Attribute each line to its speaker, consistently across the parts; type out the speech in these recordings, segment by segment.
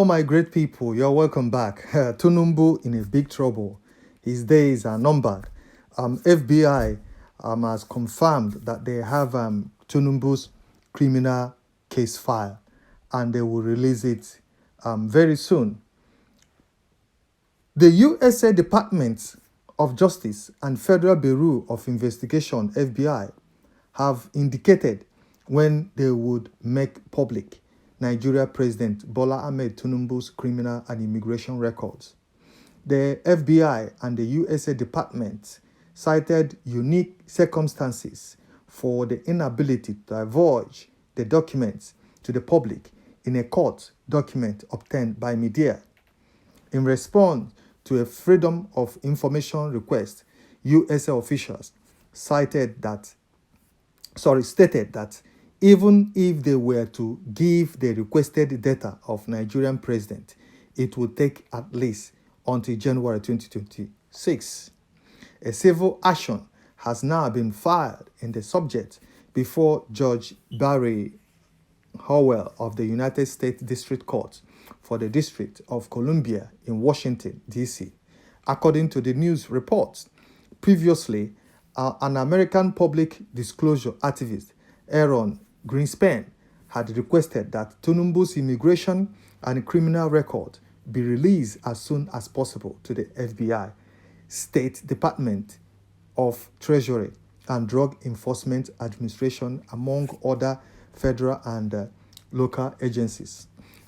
Speaker 1: my great people, you're welcome back. Tinubu in a big trouble. His days are numbered. FBI has confirmed that they have Tinubu's criminal case file and they will release it very soon. The USA Department of Justice and Federal Bureau of Investigation, FBI, have indicated when they would make public Nigeria President Bola Ahmed Tinubu's criminal and immigration records. The FBI and the USA Department cited unique circumstances for the inability to divulge the documents to the public in a court document obtained by media. In response to a Freedom of Information request, USA officials stated that even if they were to give the requested data of Nigerian president, it would take at least until January 2026. A civil action has now been filed in the subject before Judge Barry Howell of the United States District Court for the District of Columbia in Washington, D.C. According to the news reports, previously, an American public disclosure activist, Aaron Greenspan, had requested that Tinubu's immigration and criminal record be released as soon as possible to the FBI, State Department of Treasury, and Drug Enforcement Administration, among other federal and local agencies.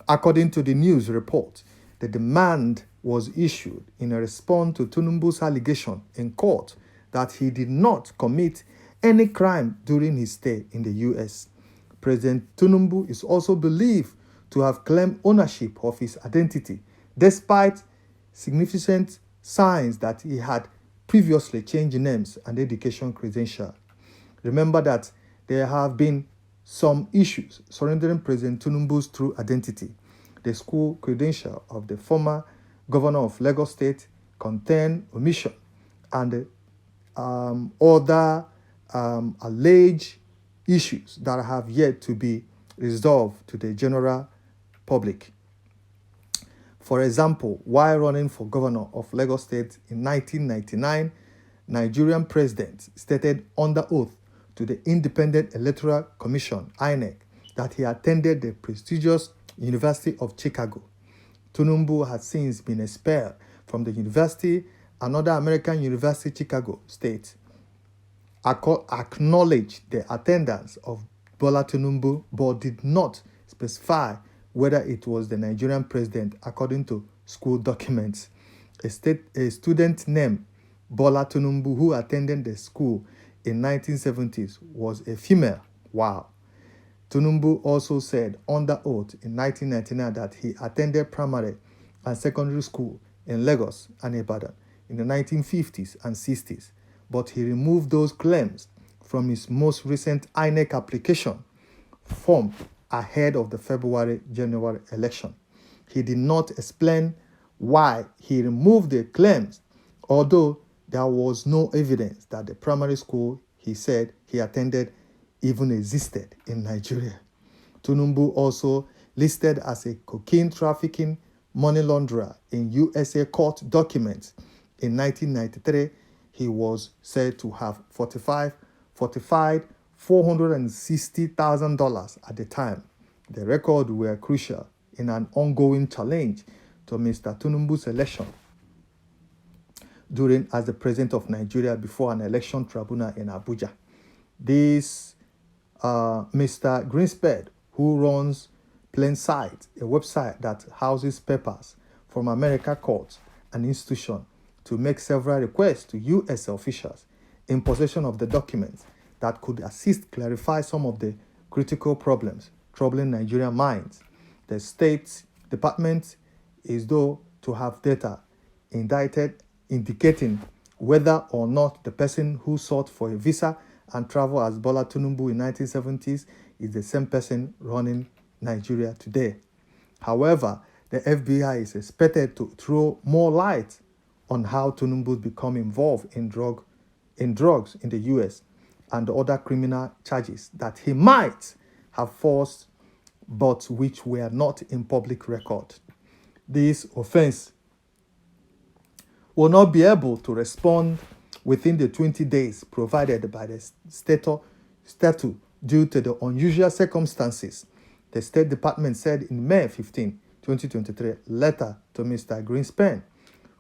Speaker 1: According to the news report, the demand was issued in a response to Tinubu's allegation in court that he did not commit any crime during his stay in the U.S. President Tinubu is also believed to have claimed ownership of his identity, despite significant signs that he had previously changed names and education credentials. Remember that there have been some issues surrounding President Tinubu's true identity. The school credential of the former governor of Lagos State contained omission and other alleged issues that have yet to be resolved to the general public. For example, while running for governor of Lagos State in 1999, Nigerian president stated under oath to the Independent Electoral Commission, INEC, that he attended the prestigious University of Chicago. Tinubu has since been expelled from the university. Another American University, Chicago State, acknowledged the attendance of Bola Tinubu, but did not specify whether it was the Nigerian president, according to school documents. A student named Bola Tinubu, who attended the school in 1970s, was a female. Wow. Tinubu also said under oath in 1999 that he attended primary and secondary school in Lagos and Ibadan in the 1950s and 60s, but he removed those claims from his most recent INEC application form ahead of the February-January election. He did not explain why he removed the claims, although there was no evidence that the primary school he said he attended even existed in Nigeria. Tinubu also listed as a cocaine trafficking money launderer in USA court documents. In 1993, he was said to have fortified $460,000 at the time. The records were crucial in an ongoing challenge to Mr. Tinubu's election during as the president of Nigeria before an election tribunal in Abuja. This Mr. Greenspan, who runs Plain Sight, a website that houses papers from American courts and institutions, to make several requests to U.S. officials in possession of the documents that could assist clarify some of the critical problems troubling Nigerian minds. The State Department is though to have data indicating whether or not the person who sought for a visa and traveled as Bola Tinubu in 1970s is the same person running Nigeria today. However, the FBI is expected to throw more light on how Tinubu become involved in drugs in the U.S. and other criminal charges that he might have forced but which were not in public record. this offense will not be able to respond within the 20 days provided by the statute due to the unusual circumstances. The State Department said in May 15, 2023, letter to Mr. Greenspan.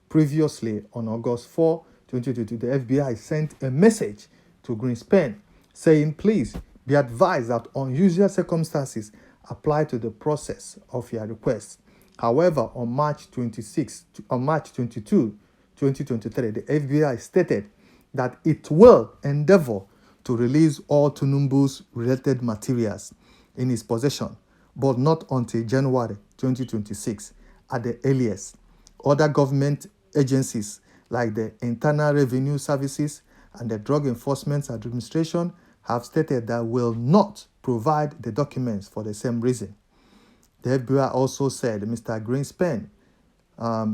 Speaker 1: Previously, on August 4, 2022, the FBI sent a message to Greenspan saying, please be advised that unusual circumstances apply to the process of your request. However, on March 22, 2023, the FBI stated that it will endeavor to release all Tinubu's related materials in his possession, but not until January 2026 at the earliest. Other government agencies like the Internal Revenue Services and the Drug Enforcement Administration have stated that will not provide the documents for the same reason. The FBI also said Mr. Greenspan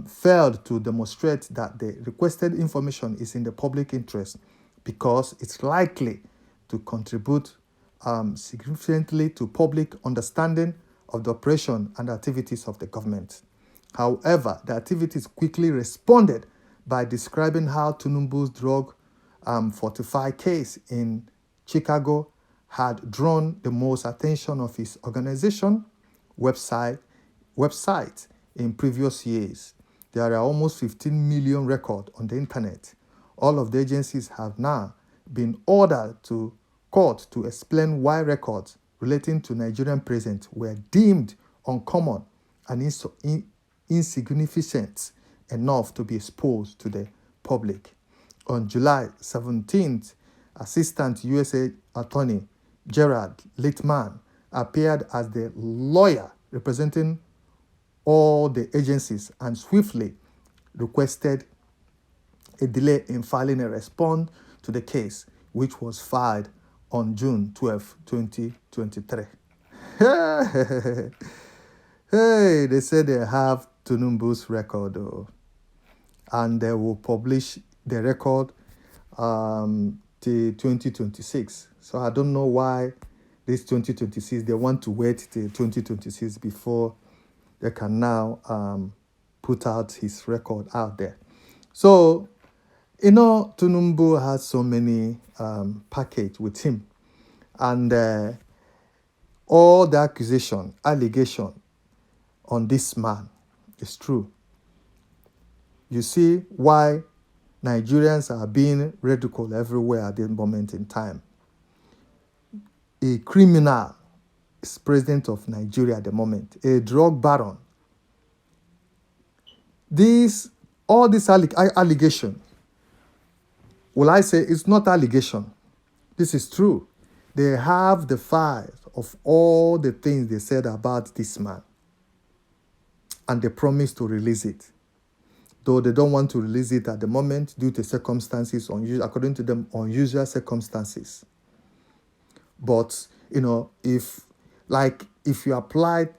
Speaker 1: failed to demonstrate that the requested information is in the public interest because it's likely to contribute significantly to public understanding of the operation and activities of the government. However, the activities quickly responded by describing how Tinubu's drug fortified case in Chicago had drawn the most attention of his organization website in previous years. There are almost 15 million records on the internet. All of the agencies have now been ordered to court to explain why records relating to Nigerian president were deemed uncommon and insignificant enough to be exposed to the public. On July 17th, Assistant USA Attorney Gerald Littman appeared as the lawyer representing all the agencies and swiftly requested a delay in filing a response to the case, which was filed on June 12, 2023. Hey, they said they have Tinubu's record, and they will publish the record till 2026. So I don't know why this 2026, they want to wait till 2026 before they can now put out his record out there. So, Tinubu has so many package with him. And all the allegation on this man is true. You see why Nigerians are being ridiculed everywhere at this moment in time. A criminal is president of Nigeria at the moment, a drug baron. All this allegation, will I say it's not allegation? This is true. They have the files of all the things they said about this man, and they promised to release it. Though they don't want to release it at the moment due to circumstances, according to them, unusual circumstances. But, if you apply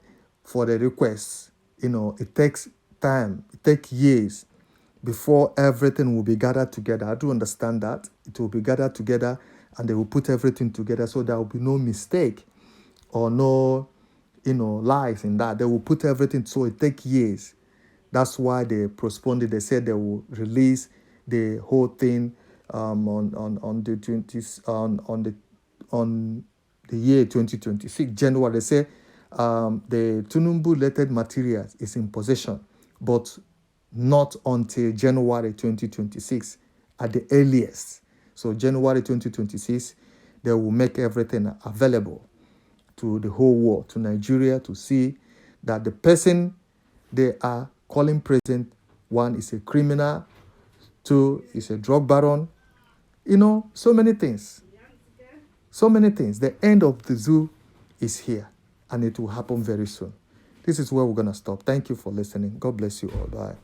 Speaker 1: for the request, it takes time, it takes years before everything will be gathered together. I do understand that. It will be gathered together and they will put everything together so there will be no mistake or no, lies in that. They will put everything, so it takes years. That's why they postponed it. They said they will release the whole thing on the 20s on the year 2026, January. They say the Tinubu related materials is in possession, but not until January 2026 at the earliest. So January 2026, they will make everything available to the whole world, to Nigeria, to see that the person they are calling president, one is a criminal, two is a drug baron, so many things. So many things. The end of the zoo is here, and it will happen very soon. This is where we're going to stop. Thank you for listening. God bless you all. Bye.